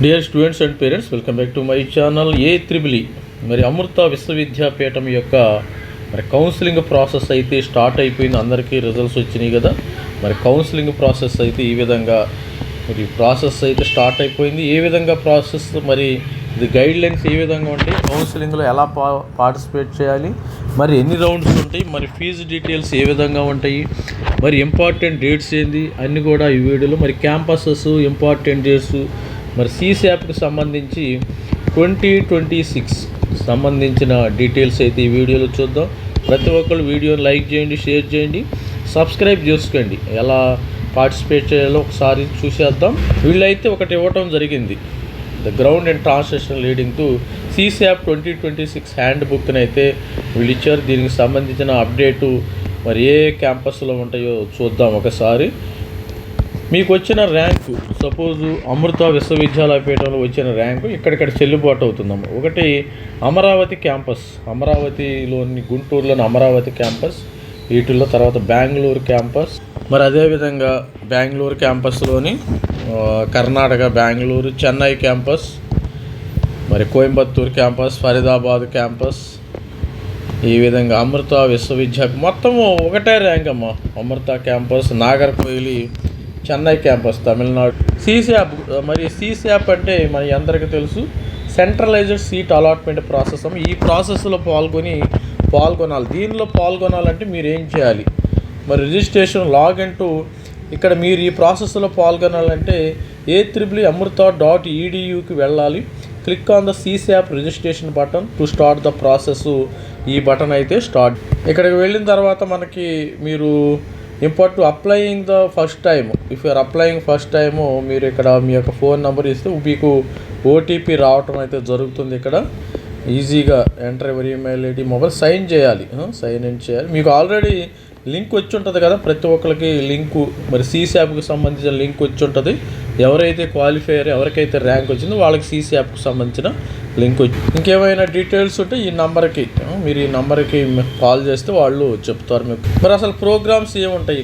Dear students and parents, welcome back to my channel A-EEE. మరి అమృత విశ్వవిద్యాపీఠం యొక్క counselling process అయితే start అయిపోయింది. అందరికీ రిజల్ట్స్ వచ్చినాయి కదా. మరి కౌన్సిలింగ్ ప్రాసెస్ అయితే ఈ విధంగా ప్రాసెస్ అయితే స్టార్ట్ అయిపోయింది. ఏ విధంగా ప్రాసెస్, మరి ఇది గైడ్లైన్స్ ఏ విధంగా ఉంటాయి, కౌన్సిలింగ్లో ఎలా పార్టిసిపేట్ చేయాలి, మరి ఎన్ని రౌండ్స్ ఉంటాయి, మరి ఫీజు డీటెయిల్స్ ఏ విధంగా ఉంటాయి, మరి ఇంపార్టెంట్ డేట్స్ ఏంది అన్నీ కూడా ఈ వీడియోలో, మరి క్యాంపసెస్ ఇంపార్టెంట్ డేట్స్, మరి CSAPకి సంబంధించి 2026 సంబంధించిన డీటెయిల్స్ అయితే ఈ వీడియోలో చూద్దాం. ప్రతి ఒక్కరు వీడియోని లైక్ చేయండి, షేర్ చేయండి, సబ్స్క్రైబ్ చేసుకోండి. ఎలా పార్టిసిపేట్ చేయాలో ఒకసారి చూసేద్దాం. వీళ్ళైతే ఒకటి ఇవ్వటం జరిగింది, the ground and translation leading to CSAP 2026 hand బుక్ని అయితే వీళ్ళు ఇచ్చారు. దీనికి సంబంధించిన అప్డేటు మరి ఏ క్యాంపస్లో ఉంటాయో చూద్దాం ఒకసారి. మీకు వచ్చిన ర్యాంకు, సపోజు అమృత విశ్వవిద్యాలయపీఠంలో వచ్చిన ర్యాంకు ఇక్కడిక్కడ చెల్లుబాటు అవుతుందమ్మ. ఒకటి అమరావతి క్యాంపస్, అమరావతిలోని గుంటూరులోని అమరావతి క్యాంపస్, వీటిల్లో తర్వాత బెంగళూరు క్యాంపస్, మరి అదేవిధంగా బెంగళూరు క్యాంపస్లోని కర్ణాటక బెంగళూరు, చెన్నై క్యాంపస్, మరి కోయంబత్తూరు క్యాంపస్, ఫరీదాబాద్ క్యాంపస్, ఈ విధంగా అమృత విశ్వవిద్యాలయం మొత్తము ఒకటే ర్యాంక్ అమ్మ. అమృత క్యాంపస్, నాగర్కోయిలి, చెన్నై క్యాంపస్, తమిళనాడు. CSAP అంటే మన అందరికీ తెలుసు, సెంట్రలైజ్డ్ సీట్ అలాట్మెంట్ ప్రాసెస్. ఈ ప్రాసెస్లో పాల్గొనాలి. దీనిలో పాల్గొనాలంటే మీరు ఏం చేయాలి, మరి రిజిస్ట్రేషన్ లాగిన్ టు, ఇక్కడ మీరు ఈ ప్రాసెస్లో పాల్గొనాలంటే A-EEE-amrita.eduకి వెళ్ళాలి. Click on the CSAP registration button to start the process. ఈ బటన్ అయితే స్టార్ట్. ఇక్కడికి వెళ్ళిన తర్వాత మనకి మీరు important applying the first time, if you're applying first time, మీరు ఇక్కడ మీ యొక్క ఫోన్ నెంబర్ ఇస్తే మీకు OTP రావటం అయితే జరుగుతుంది. ఇక్కడ ఈజీగా ఎంటర్ ఎవరి email ID, mobile sign in చేయాలి. మీకు ఆల్రెడీ లింక్ వచ్చి ఉంటుంది కదా, ప్రతి ఒక్కరికి లింకు, మరి CSAPకి సంబంధించిన లింక్ వచ్చి ఉంటుంది. ఎవరైతే క్వాలిఫైయర్, ఎవరికైతే ర్యాంక్ వచ్చిందో వాళ్ళకి CSAPకి సంబంధించిన లింక్ వచ్చి. ఇంకేమైనా డీటెయిల్స్ ఉంటే ఈ నెంబర్కి, మీరు ఈ నెంబర్కి కాల్ చేస్తే వాళ్ళు చెప్తారు మీకు. మరి అసలు ప్రోగ్రామ్స్ ఏముంటాయి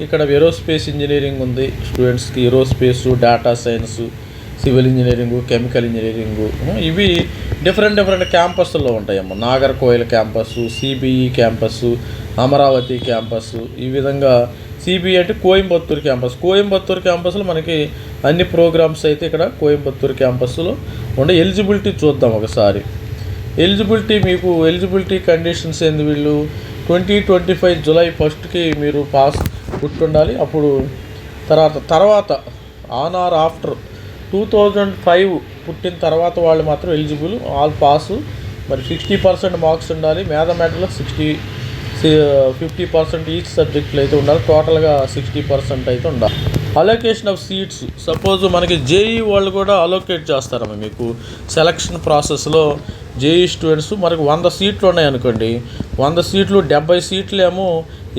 ఇక్కడ ఏరోస్పేస్ ఇంజనీరింగ్ ఉంది స్టూడెంట్స్కి, ఏరోస్పేసు, data science, civil engineering, chemical engineering, ఇవి డిఫరెంట్ క్యాంపస్లో ఉంటాయమ్మ. నాగర్కోయిల్ క్యాంపస్సు, CBE క్యాంపస్సు, అమరావతి క్యాంపస్సు, ఈ విధంగా. CBE అంటే కోయంబత్తూరు క్యాంపస్లో మనకి అన్ని ప్రోగ్రామ్స్ అయితే ఇక్కడ కోయంబత్తూరు క్యాంపస్లో ఉండే. ఎలిజిబిలిటీ చూద్దాం ఒకసారి. మీకు ఎలిజిబిలిటీ కండిషన్స్ ఏంది, వీళ్ళు 2025 జూలై 1కి మీరు పాస్ పుట్టుండాలి. అప్పుడు తర్వాత ఆన్ ఆర్ ఆఫ్టర్ 2005 పుట్టిన తర్వాత వాళ్ళు మాత్రం ఎలిజిబుల్, ఆల్ పాసు. మరి 60% మార్క్స్ ఉండాలి. మ్యాథమెటిక్స్లో 50% ఈచ్ సబ్జెక్టులు అయితే ఉండాలి. టోటల్గా 60% అయితే ఉండాలి. అలొకేషన్ ఆఫ్ సీట్స్, సపోజ్ మనకి JEE వాళ్ళు కూడా అలొకేట్ చేస్తారమ్మ. మీకు సెలక్షన్ ప్రాసెస్లో JEE స్టూడెంట్స్ మనకు 100 సీట్లు ఉన్నాయనుకోండి, 100 సీట్లు 70 సీట్లు ఏమో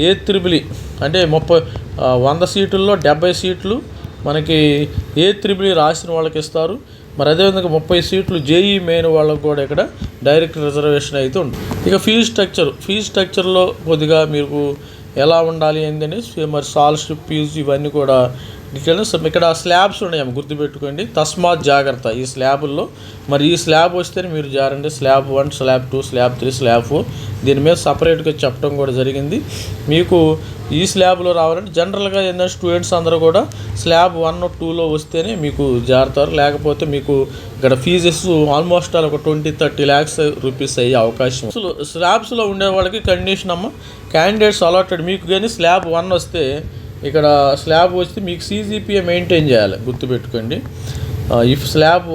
A-EEE అంటే 100 సీట్లలో 70 సీట్లు మనకి A-EEE రాసిన వాళ్ళకి ఇస్తారు. మరి అదేవిధంగా 30 సీట్లు JEE మెయిన్ వాళ్ళకు కూడా ఇక్కడ డైరెక్ట్ రిజర్వేషన్ అయితే ఉంటుంది. ఇక ఫీజ్ స్ట్రక్చర్లో కొద్దిగా మీకు ఎలా ఉండాలి ఏంటంటే, మరి స్కాలర్షిప్ ఫీజు ఇవన్నీ కూడా డీటెయిల్స్. ఇక్కడ స్లాబ్స్ ఉన్నాయమ్మ, గుర్తుపెట్టుకోండి. తస్మాత్ జాగ్రత్త ఈ స్లాబుల్లో. మరి ఈ స్లాబ్ వస్తేనే మీరు జారండి. స్లాబ్ 1, స్లాబ్ 2, స్లాబ్ 3, స్లాబ్ 4 దీని మీద సపరేట్గా చెప్పడం కూడా జరిగింది. మీకు ఈ స్లాబ్లో రావాలంటే జనరల్గా ఏంటంటే స్టూడెంట్స్ అందరూ కూడా స్లాబ్ 1, 2లో వస్తేనే మీకు జారుతారు. లేకపోతే మీకు ఇక్కడ ఫీజెస్ ఆల్మోస్ట్ ఒక 20-30 lakhs రూపీస్ అయ్యే అవకాశం. స్లాబ్స్లో ఉండే వాళ్ళకి కండిషన్ అమ్మ, క్యాండిడేట్స్ అలాటెడ్. మీకు కానీ స్లాబ్ 1 వస్తే, ఇక్కడ స్లాబ్ వస్తే మీకు CGPA మెయింటైన్ చేయాలి, గుర్తుపెట్టుకోండి. If slab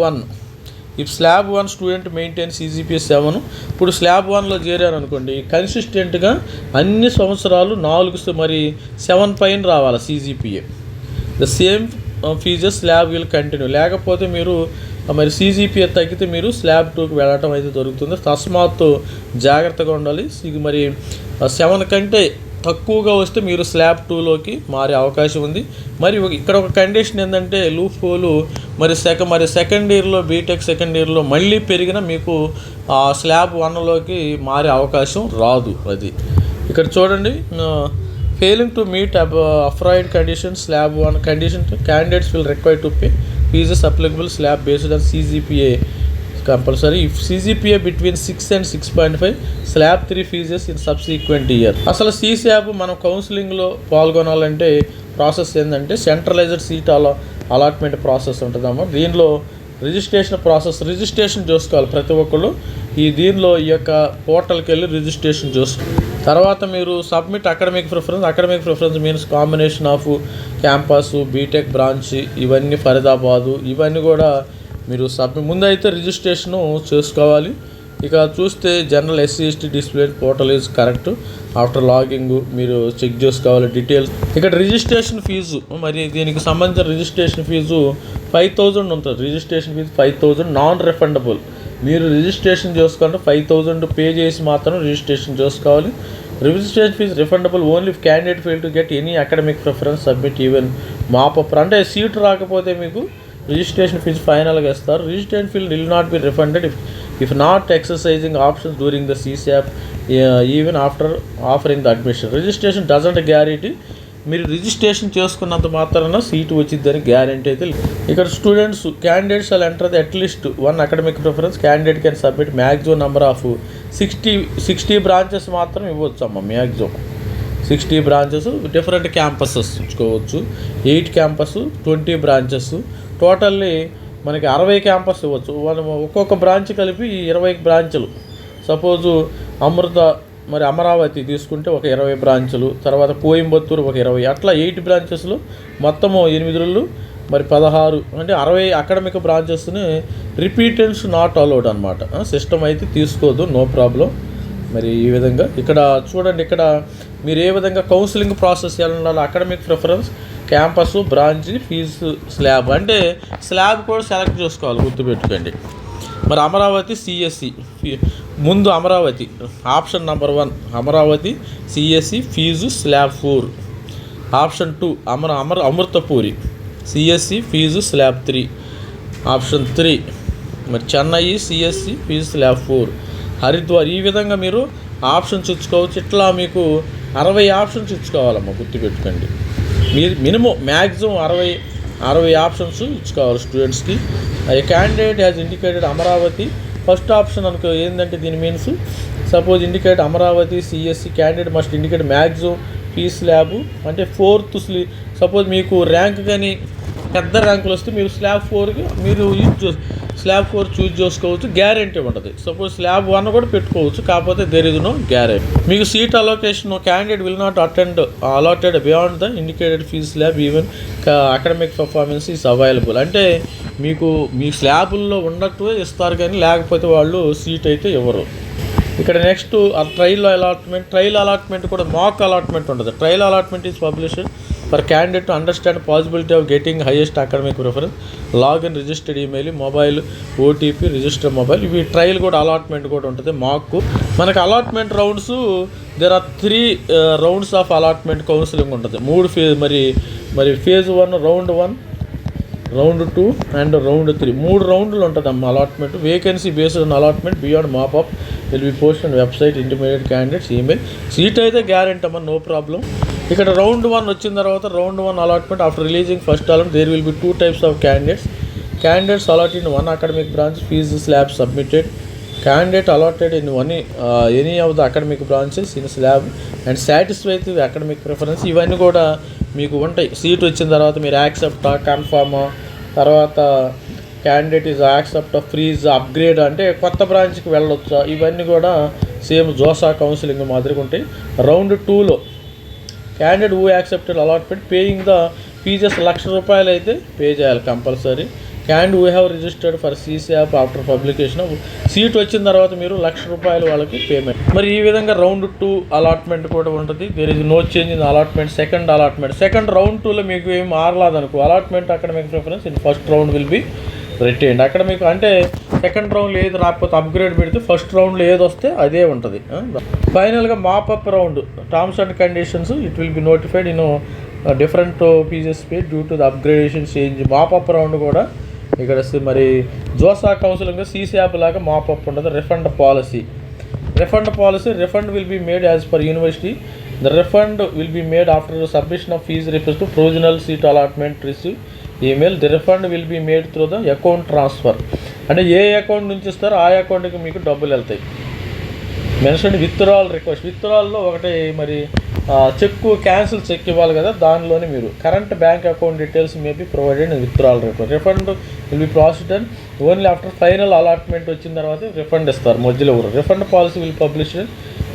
1 student maintain CGPA 7. ఇప్పుడు స్లాబ్ 1లో చేరారు అనుకోండి, కన్సిస్టెంట్గా అన్ని సంవత్సరాలు 4 మరి 7 పైన రావాలి CGPA. The same fees slab will continue. లేకపోతే మీరు మరి CGPA తగ్గితే మీరు స్లాబ్ 2కి వెళ్ళటం అయితే జరుగుతుంది. తస్మాత్ జాగ్రత్తగా ఉండాలి. మరి 7 కంటే తక్కువగా వస్తే మీరు స్లాబ్ 2లోకి మారే అవకాశం ఉంది. మరి ఇక్కడ ఒక కండిషన్ ఏంటంటే లూప్ హోలు, మరి సెకండ్ ఇయర్లో, బీటెక్ సెకండ్ ఇయర్లో మళ్ళీ పెరిగినా మీకు స్లాబ్ 1లోకి మారే అవకాశం రాదు. అది ఇక్కడ చూడండి. failing to meet aforementioned conditions, slab 1 condition, candidates will require to pay fees applicable slab based on CGPA compulsory. If CGPA between 6 and 6.5, slab 3 fees in subsequent year. అసలు CSAP మనం కౌన్సిలింగ్లో పాల్గొనాలంటే ప్రాసెస్ ఏంటంటే సెంట్రలైజ్డ్ సీట్ అలాట్మెంట్ ప్రాసెస్ ఉంటుందమ్మా. దీనిలో registration చేసుకోవాలి ప్రతి ఒక్కళ్ళు. దీనిలో ఈ యొక్క పోర్టల్కి వెళ్ళి రిజిస్ట్రేషన్ చేసుకోవాలి. తర్వాత మీరు submit academic preference means combination of campus, BTech branch, ఇవన్నీ ఫరీదాబాదు, ఇవన్నీ కూడా మీరు ముందైతే రిజిస్ట్రేషను చేసుకోవాలి. ఇక చూస్తే general SC ST display portal is correct. After logging మీరు చెక్ చేసుకోవాలి డీటెయిల్స్. ఇక్కడ రిజిస్ట్రేషన్ ఫీజు, మరి దీనికి సంబంధించిన రిజిస్ట్రేషన్ ఫీజు 5,000 ఉంటుంది. Registration fee 5,000 non refundable. మీరు రిజిస్ట్రేషన్ చేసుకుంటే 5,000 పే చేసి మాత్రం రిజిస్ట్రేషన్ చేసుకోవాలి. Registration fee refundable only if candidate fail to get any academic preference submit even mop up. అంటే సీటు రాకపోతే మీకు రిజిస్ట్రేషన్ ఫీజు ఫైనల్గా ఇస్తారు. Registration fee will not be refunded if not exercising options during the CSAP even after offering the admission. Registration doesn't guarantee. మీరు registration చేసుకున్నంత మాత్రాన seat వచ్చిందని guarantee అయితే లేదు. ఇక్కడ students candidates all enter the at least 1 academic preference. Candidate can submit maximum number of 60 branches మాత్రం ఇవ్వచ్చు అమ్మ. Maximum 60 branches, different campuses ఇచ్చుకోవచ్చు. 8 క్యాంపస్, 20 బ్రాంచెస్, టోటల్లీ మనకి 60 క్యాంపస్ ఇవ్వచ్చు. ఒక్కొక్క బ్రాంచ్ కలిపి 20 బ్రాంచులు. సపోజు అమరావతి తీసుకుంటే ఒక 20 బ్రాంచులు, తర్వాత కోయంబత్తూరు ఒక 20, అట్లా 8 బ్రాంచెస్లో మొత్తము 8 మరి 16 అంటే 60 అకాడమిక్ బ్రాంచెస్ని రిపీటెన్స్ నాట్ అలౌడ్ అనమాట. సిస్టమ్ అయితే తీసుకోదు, నో ప్రాబ్లం. మరి ఈ విధంగా ఇక్కడ చూడండి, ఇక్కడ మీరు ఏ విధంగా కౌన్సిలింగ్ ప్రాసెస్ చేయాలన్నా academic preference, campus, branch, fee, slab. అంటే స్లాబ్ కూడా సెలెక్ట్ చేసుకోవాలి, గుర్తుపెట్టుకోండి. మరి అమరావతి CSE ముందు Amaravati option number 1 Amaravati CSE fee slab 4. Option 2 Amritapuri CSE fee slab 3. Option 3 మరి Chennai CSE fee slab 4. Haridwar. ఈ విధంగా మీరు ఆప్షన్స్ ఇచ్చుకోవచ్చు. ఇట్లా మీకు 60 ఆప్షన్స్ ఇచ్చుకోవాలమ్మా, గుర్తుపెట్టుకోండి. మీరు మినిమం మ్యాక్సిమం 60 ఆప్షన్స్ ఇచ్చుకోవాలి స్టూడెంట్స్కి. A candidate has indicated Amaravati first option అనుకో. ఏంటంటే దీని means suppose indicate Amaravati CSE candidate must indicate maximum fees slab అంటే 4th సపోజ్ మీకు ర్యాంక్ కానీ పెద్ద ర్యాంకులు వస్తే మీరు స్లాబ్ 4కి మీరు స్లాబ్ 4 చూజ్ చేసుకోవచ్చు, గ్యారెంటీ ఉంటుంది. సపోజ్ స్లాబ్ 1 కూడా పెట్టుకోవచ్చు, కాకపోతే దేర్ ఇస్ నో గ్యారెంటీ. మీకు seat allocation candidate will not attend allotted beyond the indicated fee slab even academic performance is available. అంటే మీకు మీ స్లాబుల్లో ఉన్నట్టు ఇస్తారు, కానీ లేకపోతే వాళ్ళు సీట్ అయితే ఇవ్వరు. ఇక్కడ నెక్స్ట్ ట్రయల్ అలాట్మెంట్ కూడా మాక్ అలాట్మెంట్ ఉంటుంది. Trial allotment is published for candidate to understand possibility of getting highest academic preference, login, registered email, mobile, OTP, register mobile. ఇవి ట్రయల్ కూడా అలాట్మెంట్ కూడా ఉంటుంది. మాక్ మనకు allotment rounds there are 3 rounds of allotment counselling ఉంటుంది. 3 phase. మరి phase 1, round 1, round 2 and round 3. 3 రౌండ్లు ఉంటుంది అమ్మ allotment. Vacancy based on allotment beyond mop up will be post on website, intimated candidates email. Seat అయితే guarantee అమ్మ, no problem. ఇక్కడ round 1 వచ్చిన తర్వాత round 1 allotment after releasing first allot there will be 2 types of candidates allotted in 1 academic branch fee slab submitted. Candidate allotted in any of the academic branches in slab and satisfy with academic preference. ఇవన్నీ కూడా మీకు ఉంటాయి. Seat వచ్చిన తర్వాత మీరు యాక్సెప్టా, కన్ఫర్మా, తర్వాత candidate is accept, freeze, upgrade అంటే కొత్త బ్రాంచ్కి వెళ్ళొచ్చా, ఇవన్నీ కూడా సేమ్ జోసా కౌన్సిలింగ్ మాదిరిగా ఉంటాయి. రౌండ్ 2లో candidate who accepted allotment paying the fees ₹1,00,000 అయితే పే చేయాలి compulsory. Candidate who have registered for CSAP after publication. Seat వచ్చిన తర్వాత మీరు ₹1,00,000 వాళ్ళకి పేమెంట్. మరి ఈ విధంగా రౌండ్ 2 అలాట్మెంట్ కూడా ఉంటుంది. There is no change in allotment. Second round 2లో మీకు ఏం మారలేదనుకో, allotment academic preference in first round will be retained. అక్కడ మీకు అంటే సెకండ్ రౌండ్లో ఏది రాకపోతే అప్గ్రేడ్ పెడితే ఫస్ట్ రౌండ్లో ఏది వస్తే అదే ఉంటుంది. ఫైనల్గా mop up round terms and conditions it will be notified in different phases pay due to the upgradation change. Mop up round కూడా ఇక్కడ మరి జోసా కౌన్సిలింగ్ CSAP లాగా మాపప్ ఉంటుంది. Refund policy will be made as per university. The refund will be made after submission of fee request to provisional seat allotment receive email. The refund will be made through the account transfer. అంటే ఏ account నుంచి ఇస్తారో ఆ అకౌంట్కి మీకు డబ్బులు వెళ్తాయి. Mention withdrawal request. విత్డ్రాల్లో ఒకటి మరి క్యాన్సిల్ చెక్ ఇవ్వాలి కదా, దానిలోనే మీరు current bank account details may be provided in withdrawal request. Refund will be processed only after final allotment వచ్చిన తర్వాత రిఫండ్ ఇస్తారు, మధ్యలో ఎవరు. Refund policy will publish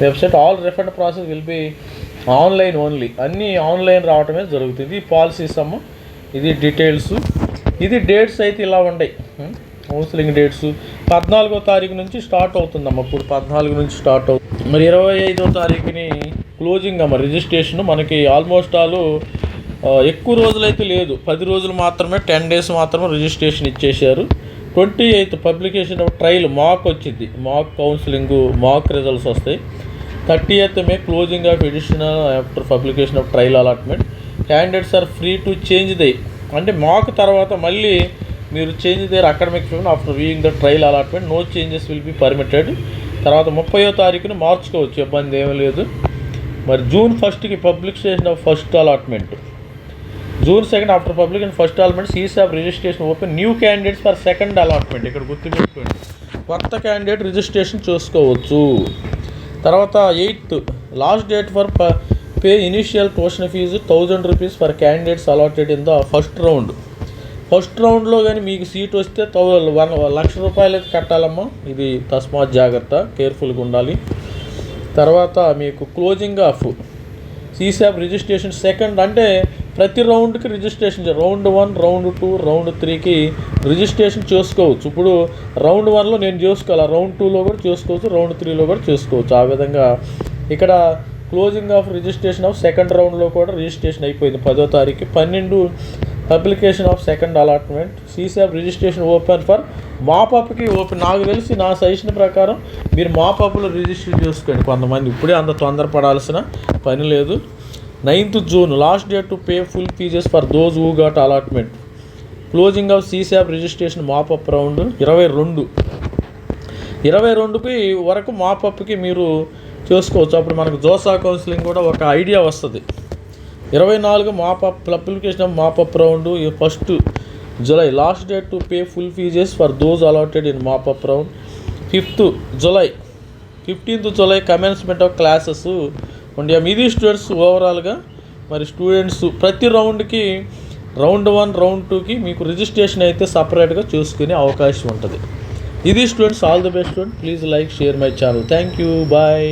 website. All refund process will be online only. అన్నీ online రావటమే జరుగుతుంది. ఈ policies అమ్మ, ఇది డీటెయిల్స్. ఇది డేట్స్ అయితే ఇలా ఉన్నాయి. కౌన్సిలింగ్ డేట్స్ 14వ తారీఖు నుంచి స్టార్ట్ అవుతుందమ్మ. ఇప్పుడు 14 నుంచి స్టార్ట్ అవుతుంది. మరి 25వ తారీఖుని క్లోజింగ్ అమ్మ రిజిస్ట్రేషన్. మనకి ఆల్మోస్ట్ ఎక్కువ రోజులైతే లేదు, 10 రోజులు మాత్రమే, 10 days మాత్రమే రిజిస్ట్రేషన్ ఇచ్చేశారు. 28th పబ్లికేషన్ ఆఫ్ ట్రయల్ మాక్ వచ్చింది, మాక్ కౌన్సిలింగ్, మాక్ రిజల్ట్స్ వస్తాయి. 30th May closing of additional after publication of trial allotment. Candidates are free to change they. అంటే మాక్ తర్వాత మళ్ళీ మీరు చేంజ్ దేర్ అకాడమిక్ ఫీమ్ after viewing the trial allotment. No changes will be permitted. తర్వాత 30వ తారీఖున మార్చుకోవచ్చు, ఇబ్బంది ఏమీ లేదు. మరి June 1st publication of first allotment. June 2nd after publication first allotment CSAP registration open. New candidates for second allotment. ఇక్కడ గుర్తుపెట్టుకోండి, కొత్త క్యాండిడేట్ రిజిస్ట్రేషన్ చేసుకోవచ్చు. తర్వాత 8th last date for pay initial tuition fee 1000 rupees for candidates allotted in the first round. First రౌండ్లో కానీ మీకు seat వస్తే 1,00,000 రూపాయలు అయితే కట్టాలమ్మా. ఇది తస్మాత్ జాగ్రత్త, కేర్ఫుల్గా ఉండాలి. తర్వాత మీకు closing of CSAP registration second. అంటే ప్రతి రౌండ్కి రిజిస్ట్రేషన్, రౌండ్ 1, రౌండ్ 2, రౌండ్ 3కి రిజిస్ట్రేషన్ చేసుకోవచ్చు. ఇప్పుడు రౌండ్ 1లో నేను చేసుకోవాలి, రౌండ్ 2లో కూడా చేసుకోవచ్చు, రౌండ్ 3లో కూడా చేసుకోవచ్చు. ఆ విధంగా ఇక్కడ closing of registration of second రౌండ్లో కూడా రిజిస్ట్రేషన్ అయిపోయింది 10వ తారీఖు. 12 publication of second allotment. CSAP registration open for మాపప్కి ఓపెన్. నాకు తెలిసి నా సజెషన్ ప్రకారం మీరు మాపప్లో రిజిస్టర్ చేసుకోండి కొంతమంది, ఇప్పుడే అంత తొందరపడాల్సిన పని లేదు. 9th June last date to pay full fees for those who got allotment. Closing of CSAP registration mop up round 22కి వరకు మాపప్కి మీరు చేసుకోవచ్చు. అప్పుడు మనకు జోసా కౌన్సిలింగ్ కూడా ఒక ఐడియా వస్తుంది. 24 mop up publication of mop up round 1st July last date to pay full fees for those allotted in mop up round. 15th July commencement of classes ఉండే. ఇది స్టూడెంట్స్ ఓవరాల్గా మరి స్టూడెంట్స్ ప్రతి రౌండ్కి రౌండ్ 1, రౌండ్ 2కి మీకు రిజిస్ట్రేషన్ అయితే సపరేట్గా చూసుకునే అవకాశం ఉంటుంది. ఇది students. All the best student. Please like, share my channel. Thank you. Bye.